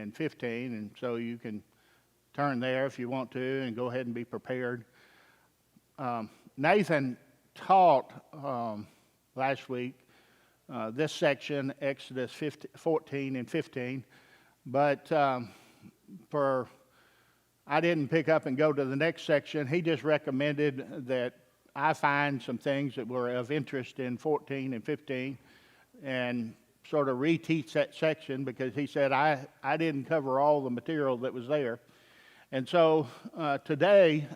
and 15, and so you can turn there if you want to and go ahead and be prepared. Nathan taught last week this section, Exodus 14 and 15, but I didn't pick up and go to the next section. He just recommended that I find some things that were of interest in 14 and 15 and sort of reteach that section, because he said I didn't cover all the material that was there. And so today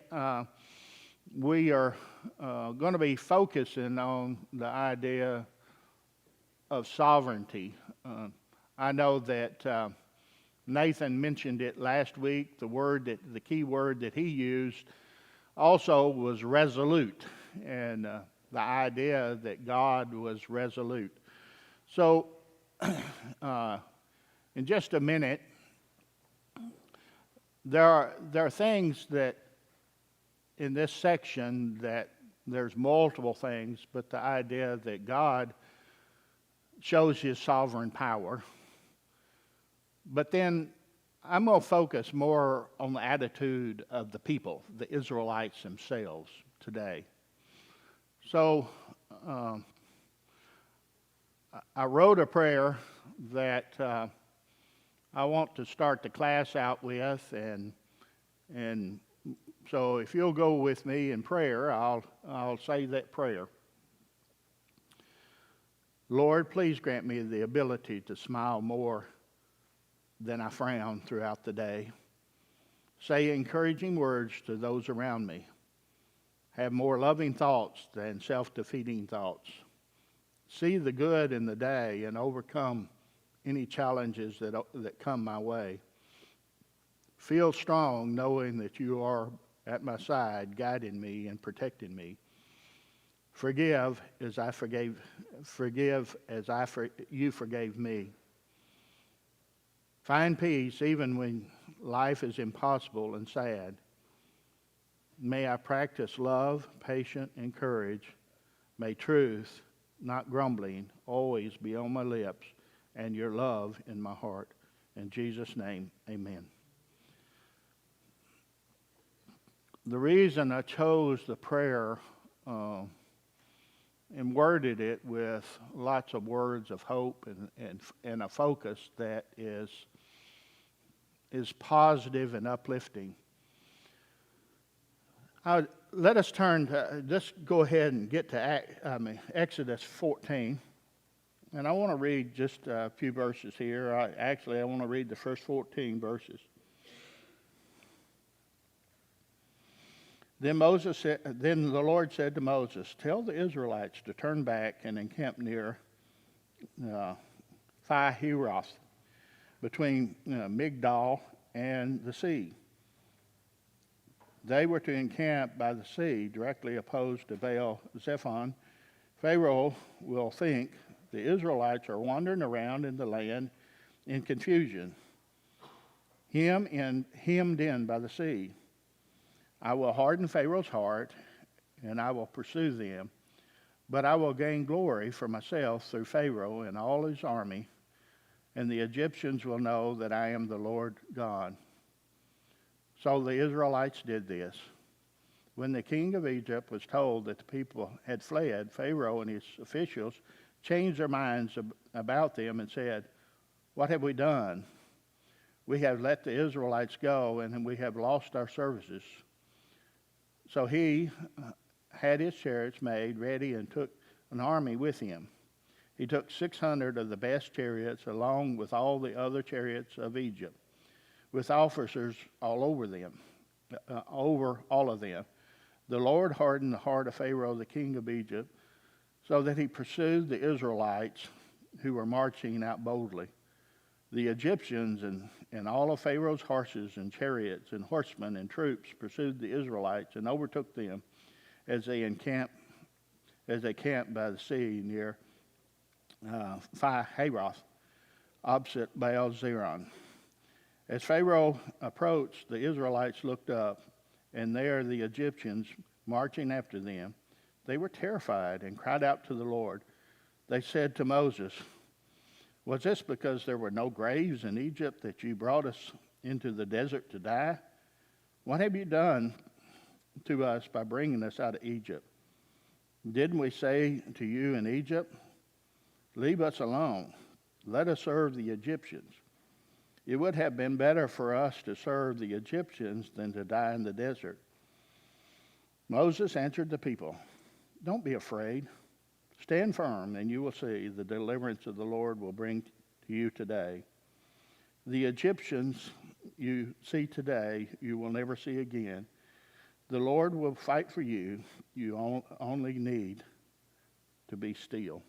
we are going to be focusing on the idea of sovereignty. I know that Nathan mentioned it last week. The key word that he used also was resolute, and the idea that God was resolute. So in just a minute, there are things that in this section that there's multiple things, but the idea that God shows his sovereign power. But then I'm going to focus more on the attitude of the people, the Israelites themselves today. So I wrote a prayer that I want to start the class out with, and so if you'll go with me in prayer, I'll say that prayer. Lord, please grant me the ability to smile more than I frown throughout the day. Say encouraging words to those around me. Have more loving thoughts than self-defeating thoughts. See the good in the day and overcome any challenges that come my way. Feel strong knowing that you are at my side, guiding me and protecting me. Forgive as you forgave me. Find peace even when life is impossible and sad. May I practice love, patience, and courage. May truth, not grumbling, always be on my lips, and your love in my heart. In Jesus' name, amen. The reason I chose the prayer and worded it with lots of words of hope and a focus that is positive and uplifting. Let us turn to, just go ahead and get to Exodus 14. And I want to read just a few verses here. I want to read the first 14 verses. Then the Lord said to Moses, "Tell the Israelites to turn back and encamp near Pharaohs, between Migdal and the sea." They were to encamp by the sea, directly opposed to Baal-zephon. Pharaoh will think the Israelites are wandering around in the land in confusion, hemmed in by the sea. I will harden Pharaoh's heart, and I will pursue them, but I will gain glory for myself through Pharaoh and all his army, and the Egyptians will know that I am the Lord God. So the Israelites did this. When the king of Egypt was told that the people had fled, Pharaoh and his officials changed their minds about them and said, "What have we done? We have let the Israelites go, and we have lost our services." So he had his chariots made ready and took an army with him. He took 600 of the best chariots along with all the other chariots of Egypt, with officers over all of them. The Lord hardened the heart of Pharaoh, the king of Egypt, so that he pursued the Israelites who were marching out boldly. The Egyptians and all of Pharaoh's horses and chariots and horsemen and troops pursued the Israelites and overtook them as they camped by the sea near Pharaohs, opposite Baal-zephon. As Pharaoh approached, the Israelites looked up, and there the Egyptians marching after them. They were terrified and cried out to the Lord. They said to Moses, Was this because there were no graves in Egypt that you brought us into the desert to die? What have you done to us by bringing us out of Egypt? Didn't we say to you in Egypt, leave us alone, let us serve the Egyptians? It would have been better for us to serve the Egyptians than to die in the desert. Moses answered the people, don't be afraid. Stand firm, and you will see the deliverance of the Lord will bring to you today. The Egyptians you see today, you will never see again. The Lord will fight for you. You only need to be still.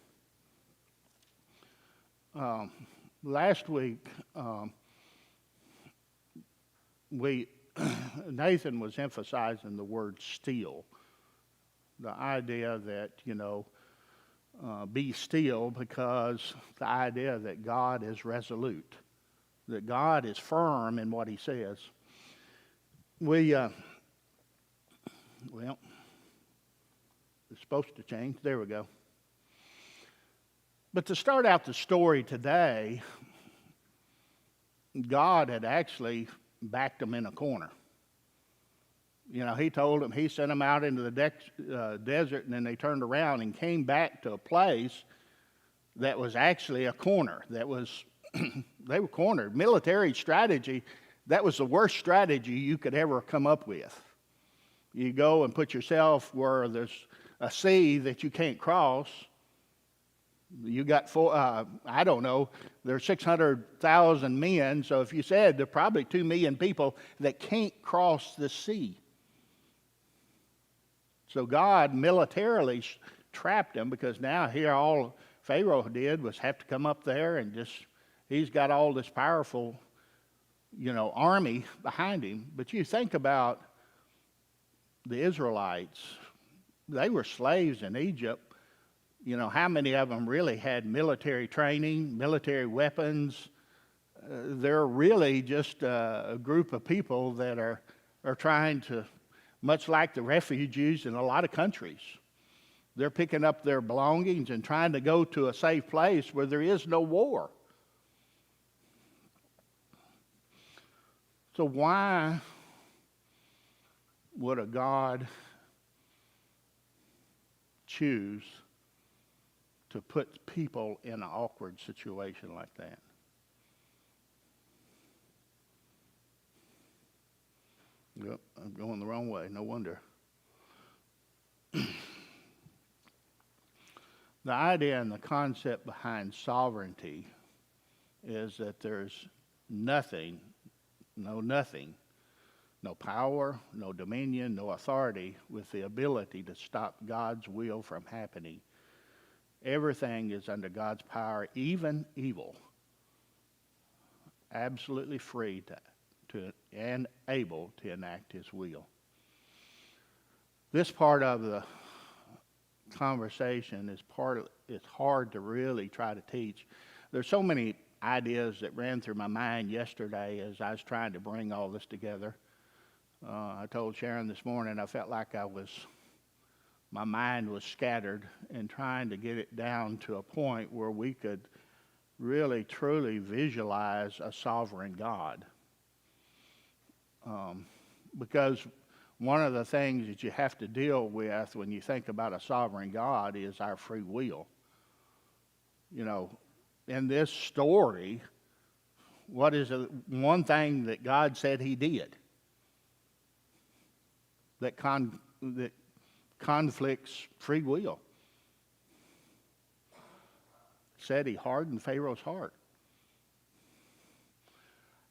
Last week, Nathan was emphasizing the word still. The idea that, be still, because the idea that God is resolute, that God is firm in what he says. It's supposed to change. There we go. But to start out the story today, God had actually backed them in a corner. He told them, he sent them out into the desert, and then they turned around and came back to a place that was actually a corner. That was, they were cornered. Military strategy, that was the worst strategy you could ever come up with. You go and put yourself where there's a sea that you can't cross. You got there's 600,000 men, so if you said there are probably 2 million people that can't cross the sea. So God militarily trapped them, because now here all Pharaoh did was have to come up there and he's got all this powerful, army behind him. But you think about the Israelites, they were slaves in Egypt. How many of them really had military training, military weapons? They're really just a group of people that are trying to, much like the refugees in a lot of countries, they're picking up their belongings and trying to go to a safe place where there is no war. So why would a God choose to put people in an awkward situation like that? Yep, I'm going the wrong way, no wonder. The idea and the concept behind sovereignty is that there's nothing, no power, no dominion, no authority with the ability to stop God's will from happening. Everything is under God's power, even evil. Absolutely free to and able to enact his will. This part of the conversation it's hard to really try to teach. There's so many ideas that ran through my mind yesterday as I was trying to bring all this together. I told Sharon this morning I felt like my mind was scattered and trying to get it down to a point where we could really, truly visualize a sovereign God. Because one of the things that you have to deal with when you think about a sovereign God is our free will. In this story, what is one thing that God said he did that conflicts free will? Said he hardened Pharaoh's heart.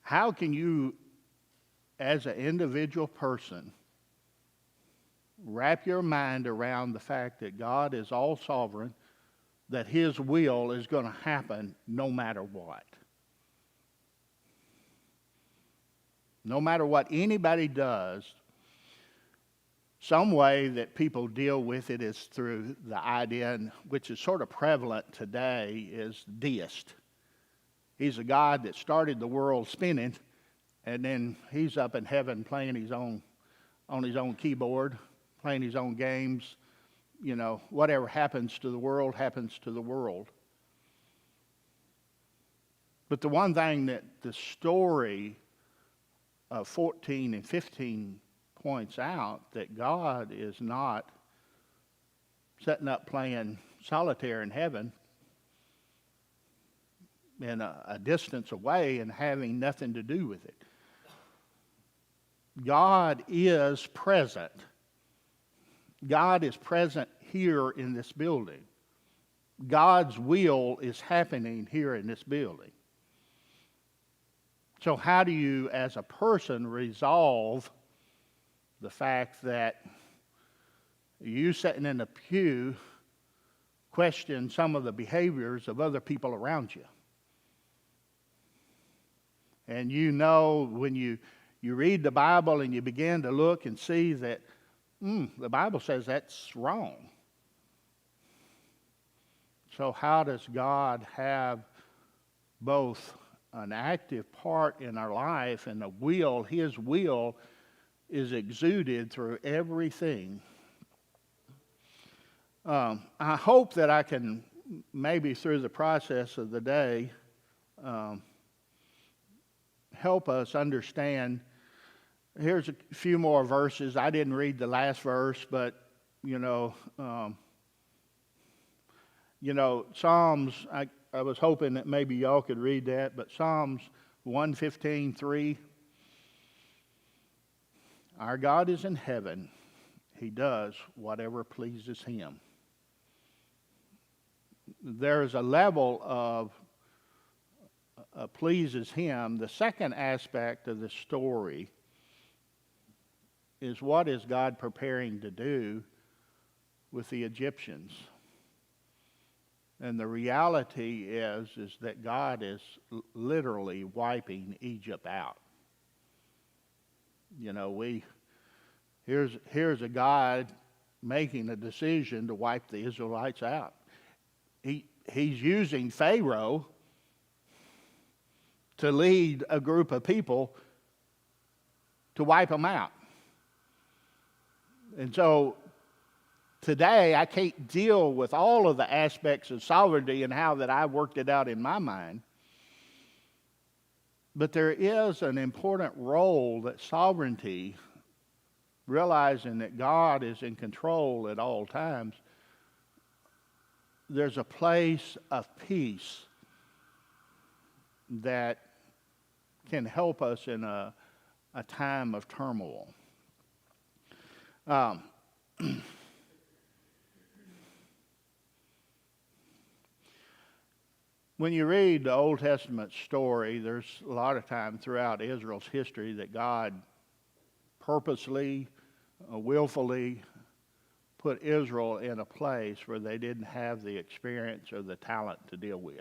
How can you, as an individual person, wrap your mind around the fact that God is all sovereign, that his will is going to happen no matter what? No matter what anybody does, some way that people deal with it is through the idea, which is sort of prevalent today, is deist. He's a God that started the world spinning, and then he's up in heaven playing on his own keyboard, playing his own games. Whatever happens to the world happens to the world. But the one thing that the story of 14 and 15 points out, that God is not setting up playing solitaire in heaven in a distance away and having nothing to do with it. God is present. God is present here in this building. God's will is happening here in this building. So how do you, as a person, resolve the fact that you sitting in the pew question some of the behaviors of other people around you? And you know, when you read the Bible and you begin to look and see that the Bible says that's wrong. So how does God have both an active part in our life and a will? His will is exuded through everything. I hope that I can, maybe through the process of the day, help us understand. Here's a few more verses. I didn't read the last verse, but Psalms, I was hoping that maybe y'all could read that, but Psalms 115:3. Our God is in heaven. He does whatever pleases him. There is a level of pleases him. The second aspect of the story is, what is God preparing to do with the Egyptians? And the reality is that God is literally wiping Egypt out. Here's a God making a decision to wipe the Israelites out. He's using Pharaoh to lead a group of people to wipe them out. And so today, I can't deal with all of the aspects of sovereignty and how that I worked it out in my mind. But there is an important role that sovereignty, realizing that God is in control at all times, there's a place of peace that can help us in a time of turmoil. When you read the Old Testament story, there's a lot of time throughout Israel's history that God purposely, willfully put Israel in a place where they didn't have the experience or the talent to deal with.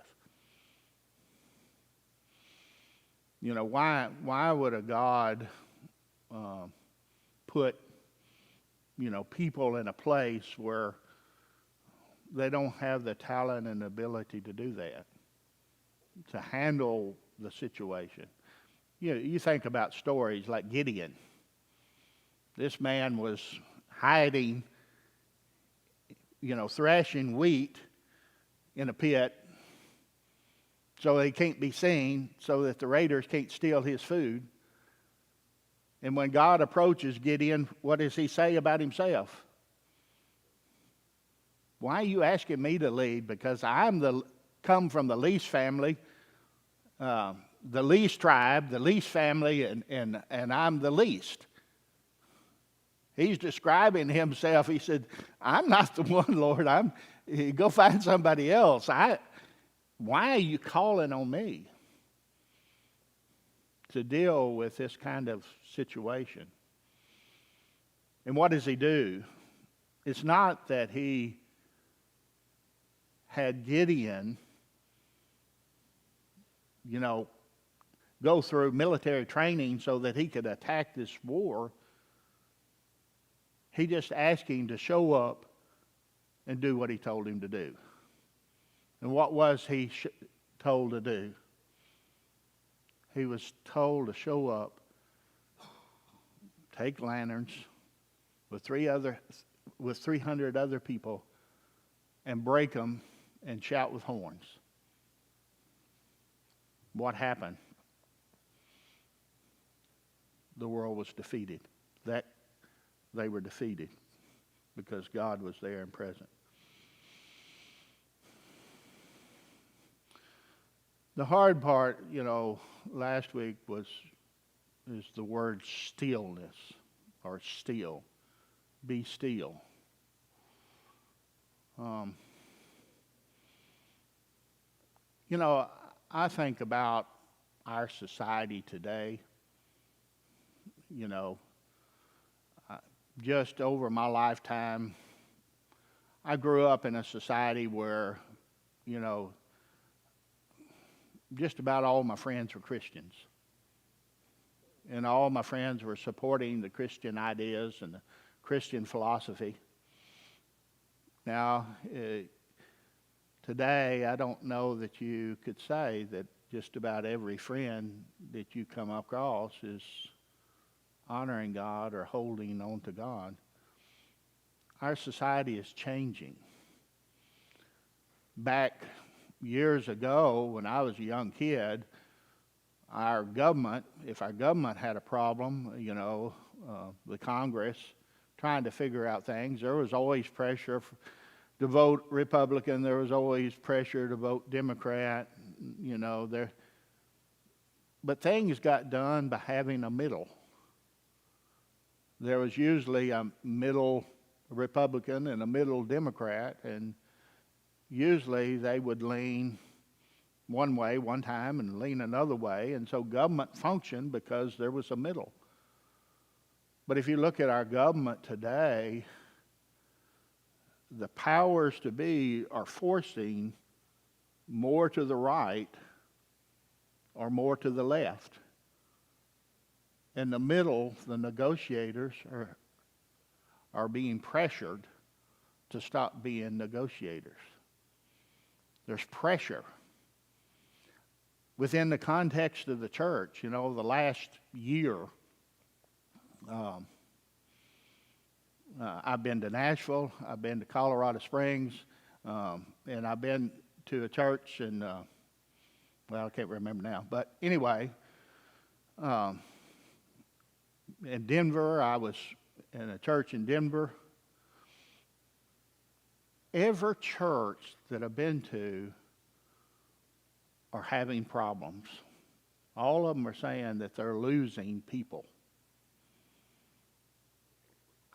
Why would a God put people in a place where they don't have the talent and ability to do that, to handle the situation? You think about stories like Gideon. This man was hiding, thrashing wheat in a pit so he can't be seen, so that the raiders can't steal his food. And when God approaches Gideon, what does he say about himself? Why are you asking me to lead? Because I'm come from the least family, the least tribe, the least family, and I'm the least. He's describing himself. He said, I'm not the one, Lord. Go find somebody else. Why are you calling on me to deal with this kind of situation? And what does he do? It's not that he had Gideon, go through military training so that he could attack this war. He just asked him to show up and do what he told him to do. And what was he told to do? He was told to show up, take lanterns with 300 other people, and break them and shout with horns. what happened? The world was defeated. That they were defeated because God was there and present. The hard part, last week is the word stillness or still. Be still. I think about our society today. Just over my lifetime, I grew up in a society where, just about all my friends were Christians. And all my friends were supporting the Christian ideas and the Christian philosophy. Now, today, I don't know that you could say that just about every friend that you come across is honoring God or holding on to God. Our society is changing. Back years ago, when I was a young kid, our government, if our government had a problem, the Congress, trying to figure out things, there was always pressure to vote Republican. There was always pressure to vote Democrat. But things got done by having a middle. There was usually a middle Republican and a middle Democrat, and usually they would lean one way one time and lean another way, and so government functioned because there was a middle. But if you look at our government today, the powers to be are forcing more to the right or more to the left. In the middle, the negotiators are being pressured to stop being negotiators. There's pressure. Within the context of the church, the last year, I've been to Nashville, I've been to Colorado Springs, and I've been to a church in, I can't remember now. But anyway, in Denver, I was in a church in Denver. Every church that I've been to are having problems. All of them are saying that they're losing people.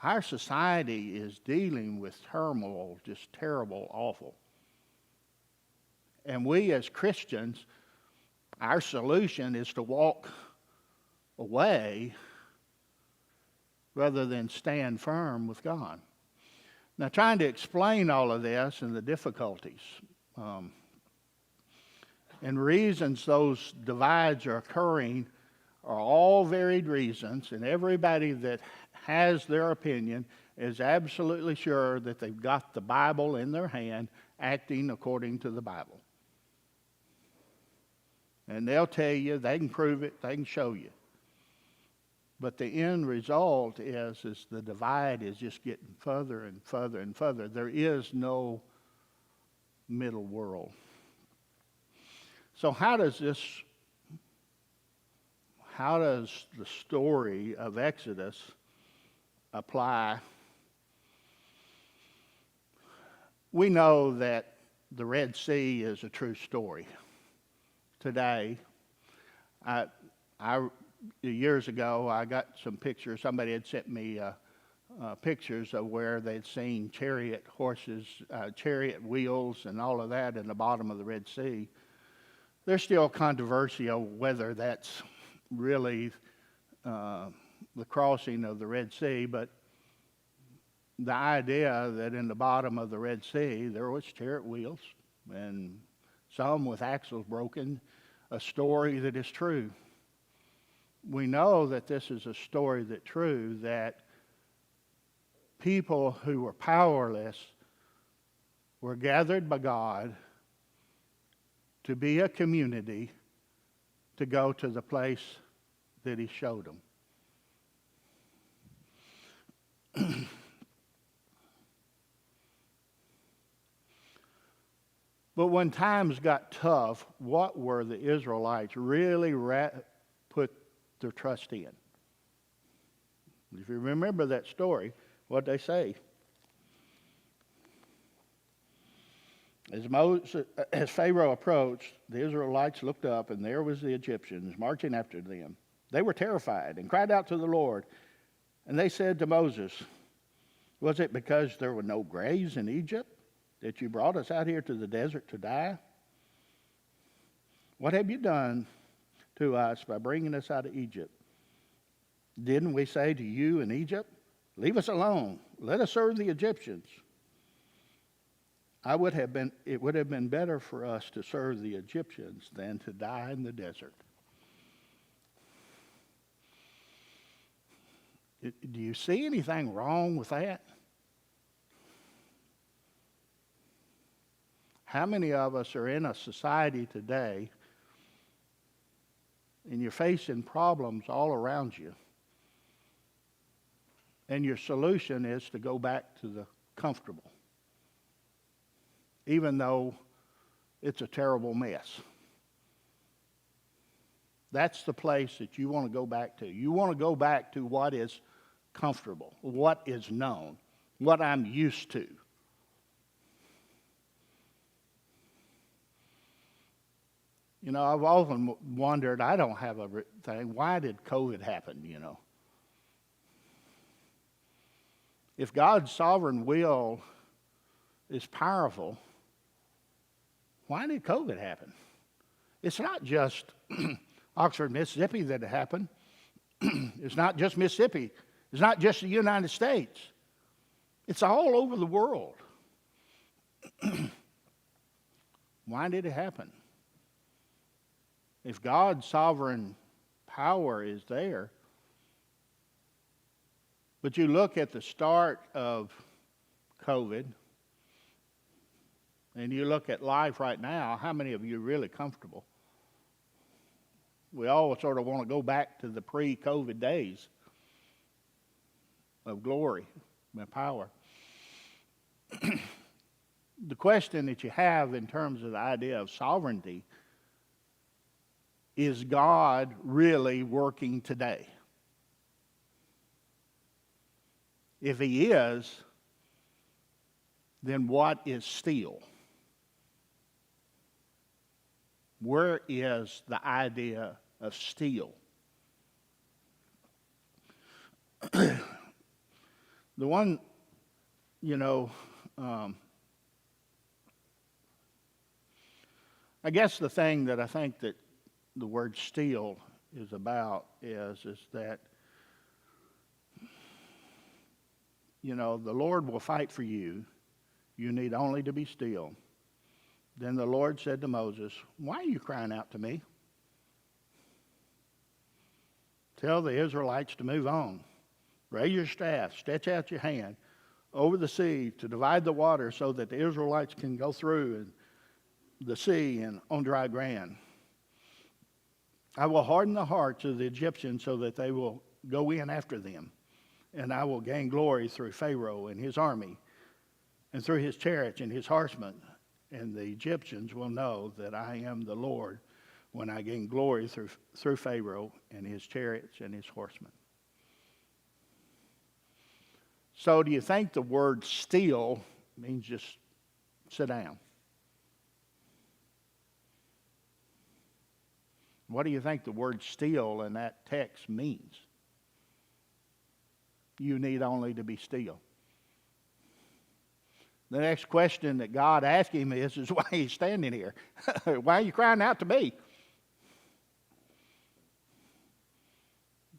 Our society is dealing with turmoil, just terrible, awful. And we as Christians, our solution is to walk away rather than stand firm with God. Now, trying to explain all of this and the difficulties and reasons those divides are occurring are all varied reasons, and everybody that has their opinion is absolutely sure that they've got the Bible in their hand, acting according to the Bible. And they'll tell you, they can prove it, they can show you. But the end result is the divide is just getting further and further and further. There is no middle world. So how does the story of Exodus apply? We know that the Red Sea is a true story. Today, years ago, I got some pictures. Somebody had sent me pictures of where they'd seen chariot horses, chariot wheels, and all of that in the bottom of the Red Sea. There's still controversy over whether that's really the crossing of the Red Sea, but the idea that in the bottom of the Red Sea there was chariot wheels and some with axles broken, a story that is true. We know that this is a story that's true, that people who were powerless were gathered by God to be a community to go to the place that He showed them. But when times got tough, what were the Israelites really put their trust in? If you remember that story, what'd they say? As Pharaoh approached, the Israelites looked up, and there was the Egyptians marching after them. They were terrified and cried out to the Lord. And they said to Moses, "Was it because there were no graves in Egypt that you brought us out here to the desert to die? What have you done to us by bringing us out of Egypt? Didn't we say to you in Egypt, 'Leave us alone, let us serve the Egyptians'? It would have been better for us to serve the Egyptians than to die in the desert." Do you see anything wrong with that? How many of us are in a society today and you're facing problems all around you, and your solution is to go back to the comfortable, even though it's a terrible mess? That's the place that you want to go back to. You want to go back to what is comfortable, what is known, what I'm used to. You know, I've often wondered, I don't have a thing, why did COVID happen, you know? If God's sovereign will is powerful, why did COVID happen? It's not just Oxford, Mississippi that it happened. It's not just Mississippi. It's not just the United States. It's all over the world. Why did it happen? If God's sovereign power is there, but you look at the start of COVID, and you look at life right now, how many of you are really comfortable? We all sort of want to go back to the pre-COVID days of glory and power. The question that you have in terms of the idea of sovereignty is, God really working today? If He is, then what is still? Where is the idea of still? The one, you know, I guess the thing that I think that the word still is about is that, you know, the Lord will fight for you. You need only to be still. Then the Lord said to Moses, "Why are you crying out to me? Tell the Israelites to move on. Raise your staff, stretch out your hand over the sea to divide the water so that the Israelites can go through the sea and on dry ground. I will harden the hearts of the Egyptians so that they will go in after them, and I will gain glory through Pharaoh and his army, and through his chariots and his horsemen. And the Egyptians will know that I am the Lord when I gain glory through Pharaoh and his chariots and his horsemen." So do you think the word still means just sit down? What do you think the word still in that text means? You need only to be still. The next question that God asked him is why he's standing here. Why are you crying out to me?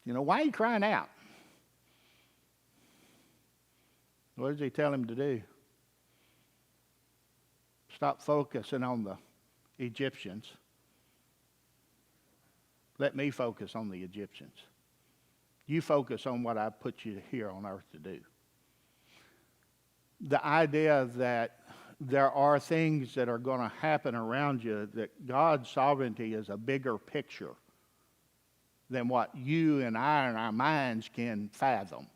You know, why are you crying out? What does he tell him to do? Stop focusing on the Egyptians. Let me focus on the Egyptians. You focus on what I put you here on earth to do. The idea that there are things that are going to happen around you, that God's sovereignty is a bigger picture than what you and I and our minds can fathom.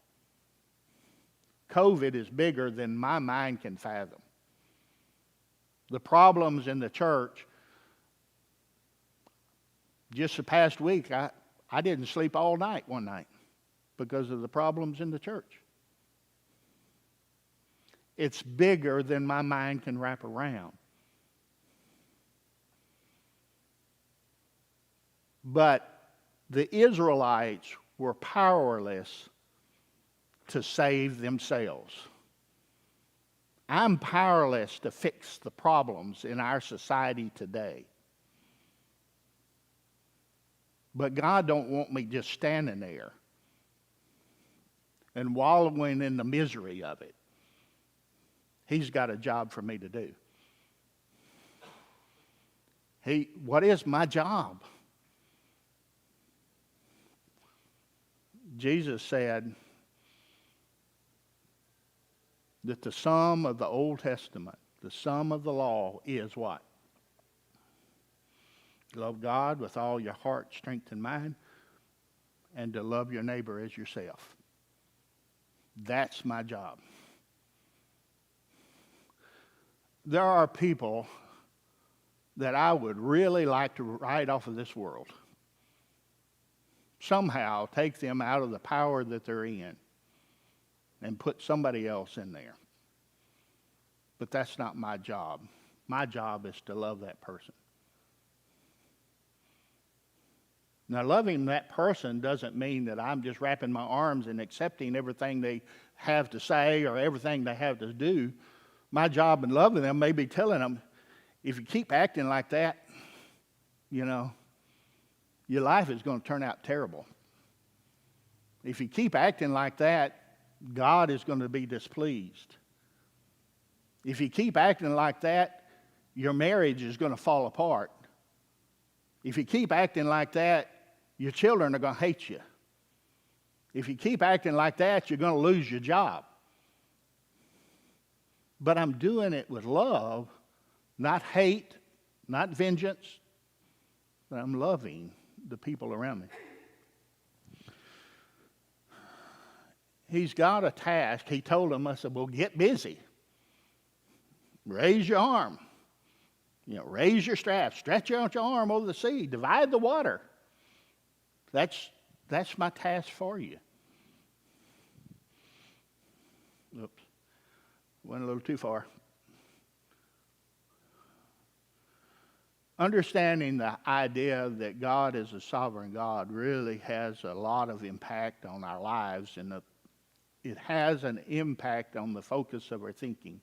COVID is bigger than my mind can fathom. The problems in the church. Just the past week, I didn't sleep all night one night because of the problems in the church. It's bigger than my mind can wrap around. But the Israelites were powerless to save themselves. I'm powerless to fix the problems in our society today. But God don't want me just standing there and wallowing in the misery of it. He's got a job for me to do. What is my job? Jesus said that the sum of the Old Testament, the sum of the law is what? Love God with all your heart, strength, and mind, and to love your neighbor as yourself. That's my job. There are people that I would really like to write off of this world. Somehow take them out of the power that they're in and put somebody else in there. But that's not my job. My job is to love that person. Now, loving that person doesn't mean that I'm just wrapping my arms and accepting everything they have to say or everything they have to do. My job in loving them may be telling them, if you keep acting like that, your life is going to turn out terrible. If you keep acting like that, God is going to be displeased. If you keep acting like that, your marriage is going to fall apart. If you keep acting like that, your children are going to hate you. If you keep acting like that, you're going to lose your job. But I'm doing it with love, not hate, not vengeance. But I'm loving the people around me. He's got a task. He told them, I said, well, get busy. Raise your arm. Raise your strap. Stretch out your arm over the sea. Divide the water. That's my task for you. Oops. Went a little too far. Understanding the idea that God is a sovereign God really has a lot of impact on our lives, and it has an impact on the focus of our thinking.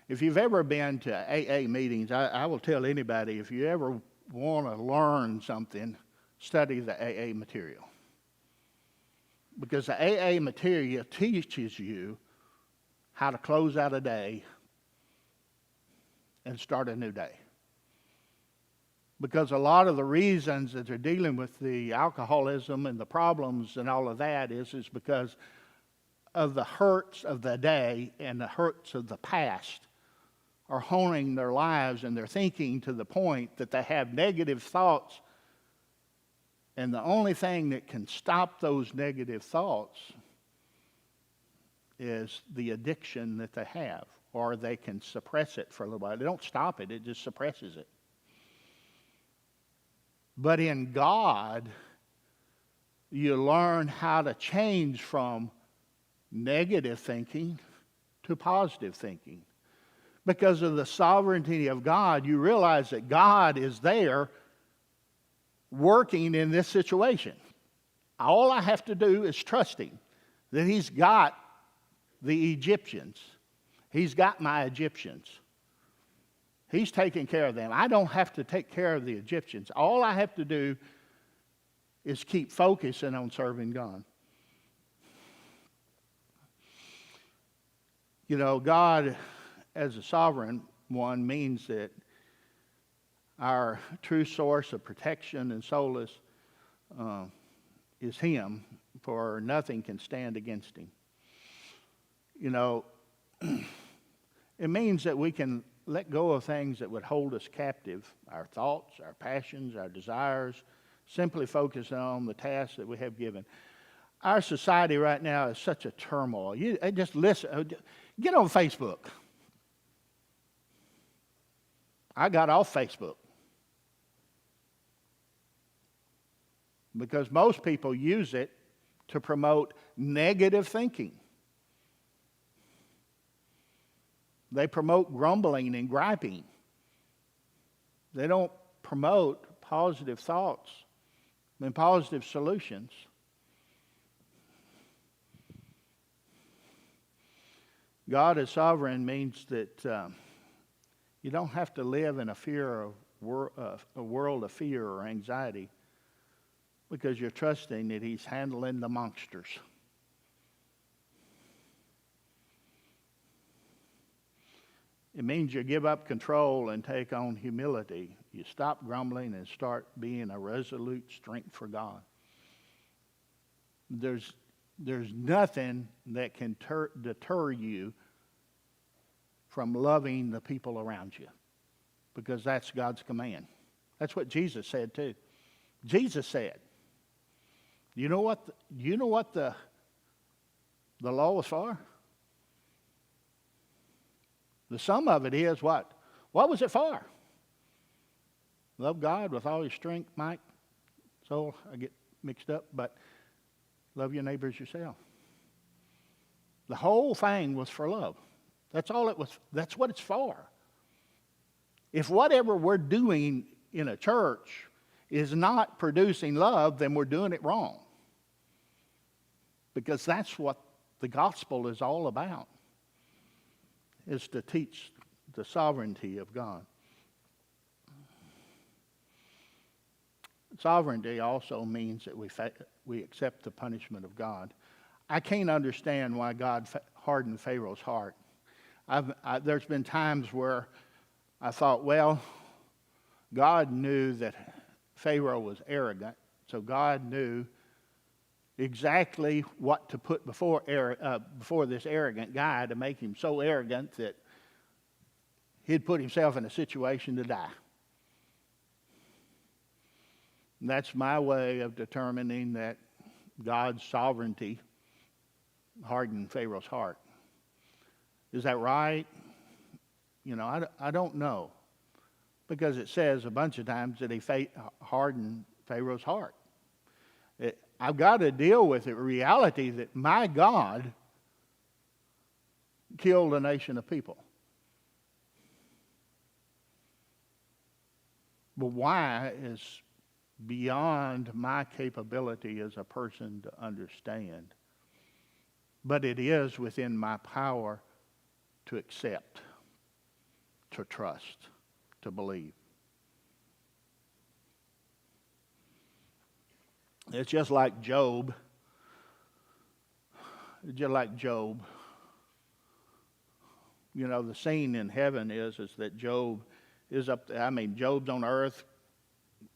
If you've ever been to AA meetings, I will tell anybody, if you ever want to learn something, study the AA material. Because the AA material teaches you how to close out a day and start a new day. Because a lot of the reasons that they're dealing with the alcoholism and the problems and all of that is because of the hurts of the day and the hurts of the past are honing their lives and their thinking to the point that they have negative thoughts. And the only thing that can stop those negative thoughts is the addiction that they have, or they can suppress it for a little while. They don't stop it, it just suppresses it. But in God, you learn how to change from negative thinking to positive thinking. Because of the sovereignty of God, you realize that God is there working in this situation. All I have to do is trust Him, that He's got the Egyptians. He's got my Egyptians. He's taking care of them. I don't have to take care of the Egyptians. All I have to do is keep focusing on serving God. God as a sovereign one means that our true source of protection and solace is Him, for nothing can stand against Him. It means that we can let go of things that would hold us captive, our thoughts, our passions, our desires, simply focusing on the task that we have given. Our society right now is such a turmoil. Just listen, get on Facebook. I got off Facebook because most people use it to promote negative thinking. They promote grumbling and griping. They don't promote positive thoughts and positive solutions. God is sovereign means that you don't have to live in a world of fear or anxiety, because you're trusting that He's handling the monsters. It means you give up control and take on humility. You stop grumbling and start being a resolute strength for God. There's nothing that can deter you from loving the people around you, because that's God's command. That's what Jesus said too. Jesus said, you know what the law was for? The sum of it is what? What was it for? Love God with all your strength, might, soul. I get mixed up, but love your neighbors yourself. The whole thing was for love. That's all it was. That's what it's for. If whatever we're doing in a church is not producing love, then we're doing it wrong. Because that's what the gospel is all about, is to teach the sovereignty of God. Sovereignty also means that we accept the punishment of God. I can't understand why God hardened Pharaoh's heart. There's been times where I thought, well, God knew that Pharaoh was arrogant, so God knew exactly what to put before this arrogant guy to make him so arrogant that he'd put himself in a situation to die. And that's my way of determining that God's sovereignty hardened Pharaoh's heart. Is that right? I don't know. Because it says a bunch of times that He hardened Pharaoh's heart. I've got to deal with the reality that my God killed a nation of people. But why is beyond my capability as a person to understand. But it is within my power to accept, to trust, to believe. It's just like Job. Just like Job. The scene in heaven is that Job is up there. Job's on earth,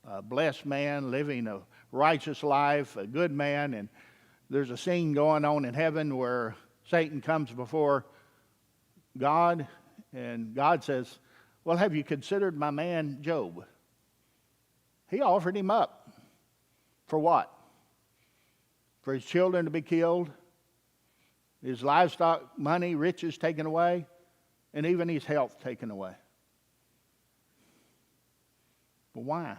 a blessed man, living a righteous life, a good man, and there's a scene going on in heaven where Satan comes before God, and God says, well, have you considered my man Job? He offered him up. For what? For his children to be killed, his livestock, money, riches taken away, and even his health taken away. But why?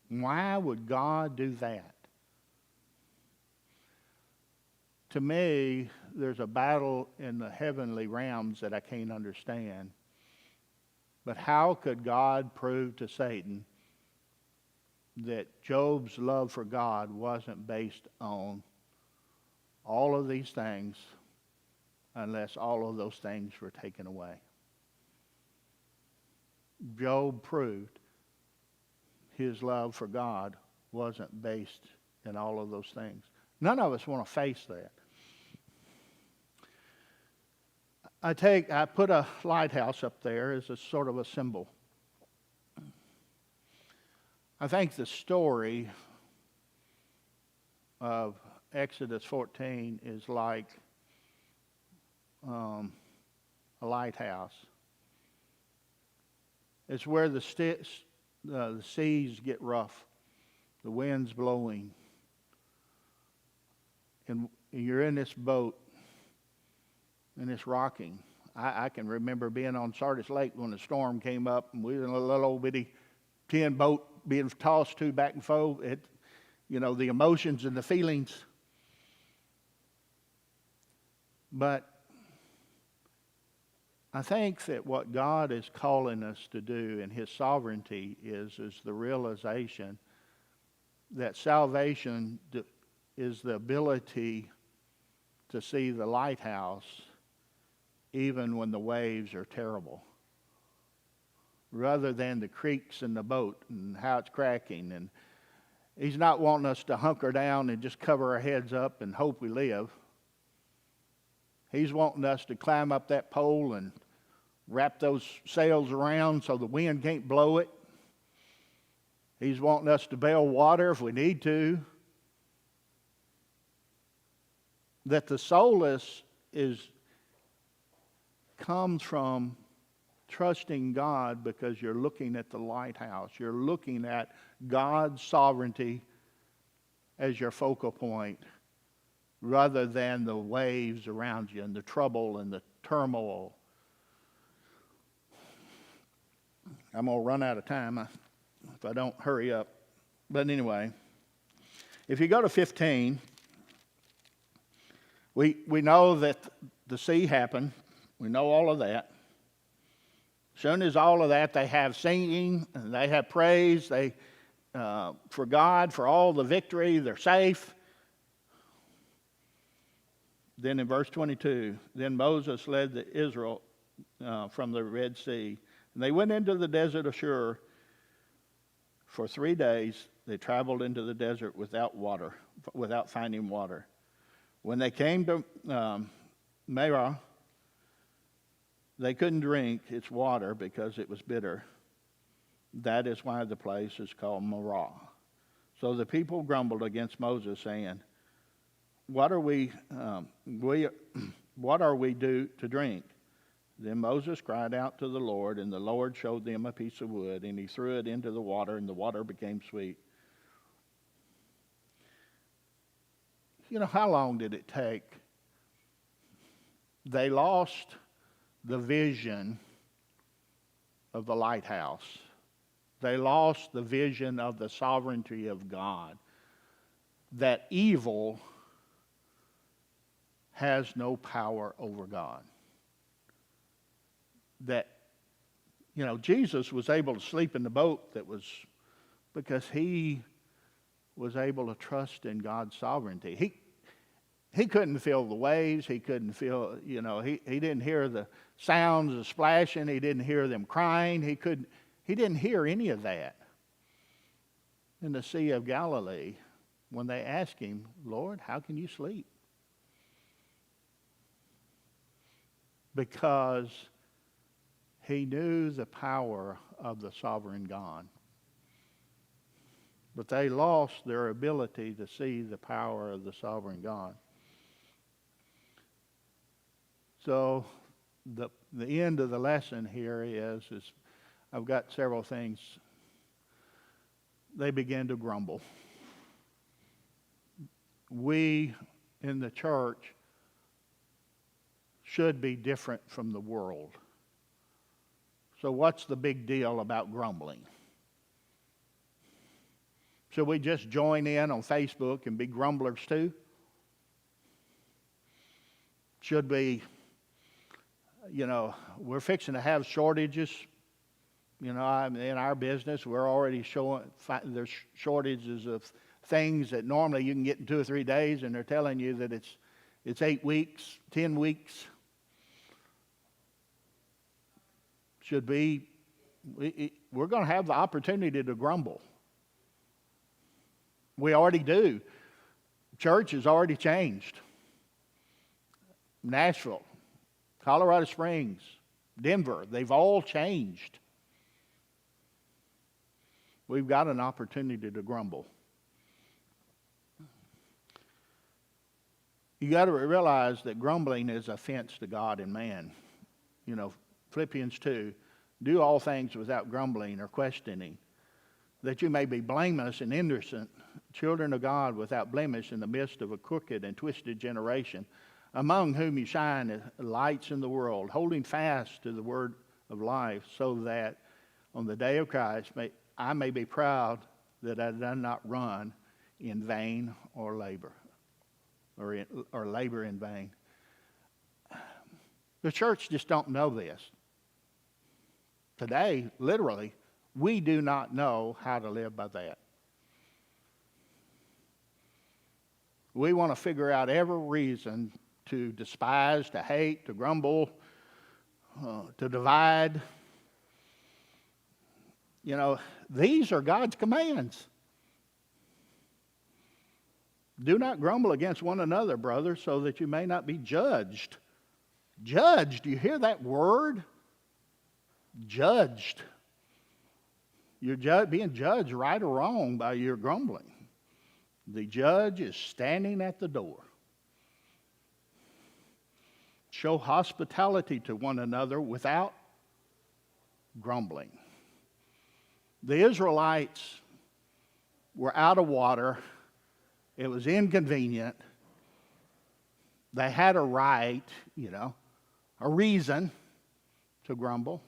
Why would God do that? To me, there's a battle in the heavenly realms that I can't understand. But how could God prove to Satan that Job's love for God wasn't based on all of these things unless all of those things were taken away? Job proved his love for God wasn't based in all of those things. None of us want to face that. I put a lighthouse up there as a sort of a symbol. I think the story of Exodus 14 is like a lighthouse. It's where the seas get rough, the wind's blowing, and you're in this boat and it's rocking. I can remember being on Sardis Lake when the storm came up, and we were in a little old bitty tin boat being tossed to back and forth. The emotions and the feelings. But I think that what God is calling us to do in His sovereignty is the realization that salvation is the ability to see the lighthouse even when the waves are terrible, rather than the creaks in the boat and how it's cracking. And He's not wanting us to hunker down and just cover our heads up and hope we live. He's wanting us to climb up that pole and wrap those sails around so the wind can't blow it. He's wanting us to bail water if we need to. That the solace comes from trusting God because you're looking at the lighthouse. You're looking at God's sovereignty as your focal point, rather than the waves around you and the trouble and the turmoil. I'm going to run out of time if I don't hurry up. But anyway, if you go to 15, we know that the sea happened. We know all of that. As soon as all of that, they have singing and they have praise. They for God, for all the victory. They're safe. Then in verse 22, then Moses led the Israel from the Red Sea. And they went into the desert of Shur. For 3 days they traveled into the desert without finding water. When they came to Marah, they couldn't drink its water because it was bitter. That is why the place is called Marah. So the people grumbled against Moses, saying, What are we due to drink? Then Moses cried out to the Lord, and the Lord showed them a piece of wood, and He threw it into the water, and the water became sweet. How long did it take? They lost the vision of the lighthouse. They lost the vision of the sovereignty of God. That evil has no power over God. That, Jesus was able to sleep in the boat because He was able to trust in God's sovereignty. He couldn't feel the waves. He couldn't feel, he didn't hear the sounds of splashing. He didn't hear them crying. He didn't hear any of that. In the Sea of Galilee, when they asked Him, Lord, how can you sleep? Because He knew the power of the sovereign God. But they lost their ability to see the power of the sovereign God. So the end of the lesson here is I've got several things. They began to grumble. We in the church should be different from the world. So what's the big deal about grumbling? Should we just join in on Facebook and be grumblers too? Should we, we're fixing to have shortages. In our business, we're already showing there's shortages of things that normally you can get in 2 or 3 days, and they're telling you that it's 8 weeks, 10 weeks. We're going to have the opportunity to grumble. We already do. Church has already changed. Nashville, Colorado Springs, Denver, they've all changed. We've got an opportunity to grumble. You got to realize that grumbling is offense to God and man. Philippians 2, do all things without grumbling or questioning, that you may be blameless and innocent, children of God without blemish in the midst of a crooked and twisted generation, among whom you shine as lights in the world, holding fast to the word of life, so that on the day of Christ I may be proud that I did not run in vain or labor, or labor in vain. The church just don't know this. Today, literally, we do not know how to live by that. We want to figure out every reason to despise, to hate, to grumble, to divide. You know, these are God's commands. Do not grumble against one another, brothers, so that you may not be judged. Judged, do you hear that word? Judged. You're being judged right or wrong by your grumbling. The judge is standing at the door. Show hospitality to one another without grumbling. The Israelites were out of water. It was inconvenient. They had a right, a reason to grumble.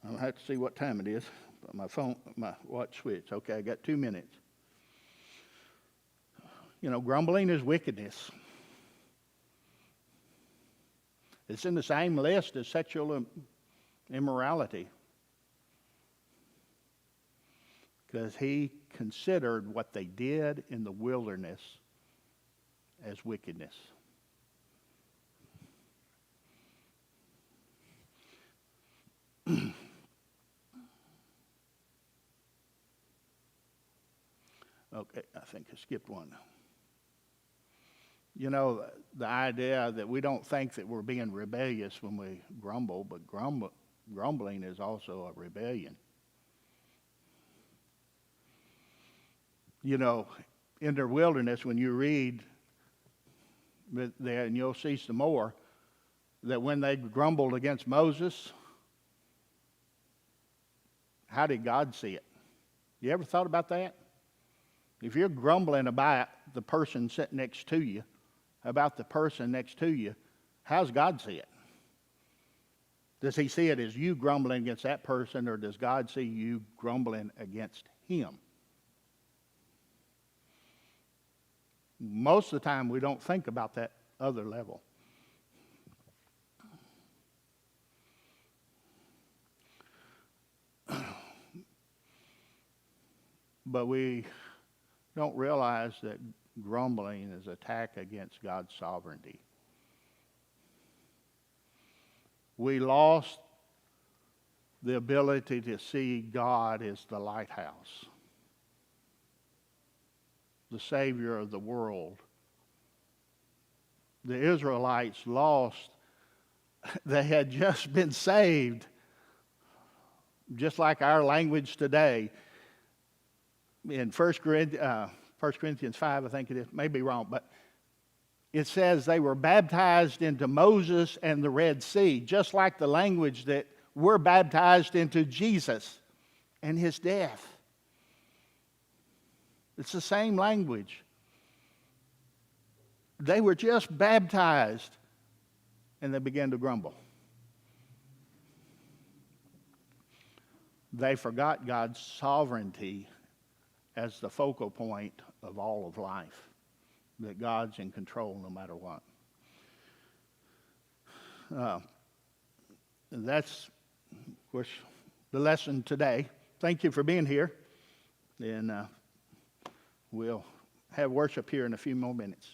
I'll have to see what time it is. My watch switch. Okay, I got 2 minutes. Grumbling is wickedness. It's in the same list as sexual immorality. Because he considered what they did in the wilderness as wickedness. Okay, I think I skipped one. The idea that we don't think that we're being rebellious when we grumble, but grumbling is also a rebellion. In the wilderness, when you read there, and you'll see some more, that when they grumbled against Moses, how did God see it? You ever thought about that? If you're grumbling about the person sitting next to you, how's God see it? Does he see it as you grumbling against that person, or does God see you grumbling against him? Most of the time, we don't think about that other level. But we don't realize that grumbling is an attack against God's sovereignty. We lost the ability to see God as the lighthouse, the Savior of the world. The Israelites lost. They had just been saved, just like our language today. In 1 Corinthians 5, I think it is, may be wrong, but it says they were baptized into Moses and the Red Sea, just like the language that we're baptized into Jesus and his death. It's the same language. They were just baptized and they began to grumble. They forgot God's sovereignty as the focal point of all of life, that God's in control no matter what. That's, of course, the lesson today. Thank you for being here, and we'll have worship here in a few more minutes.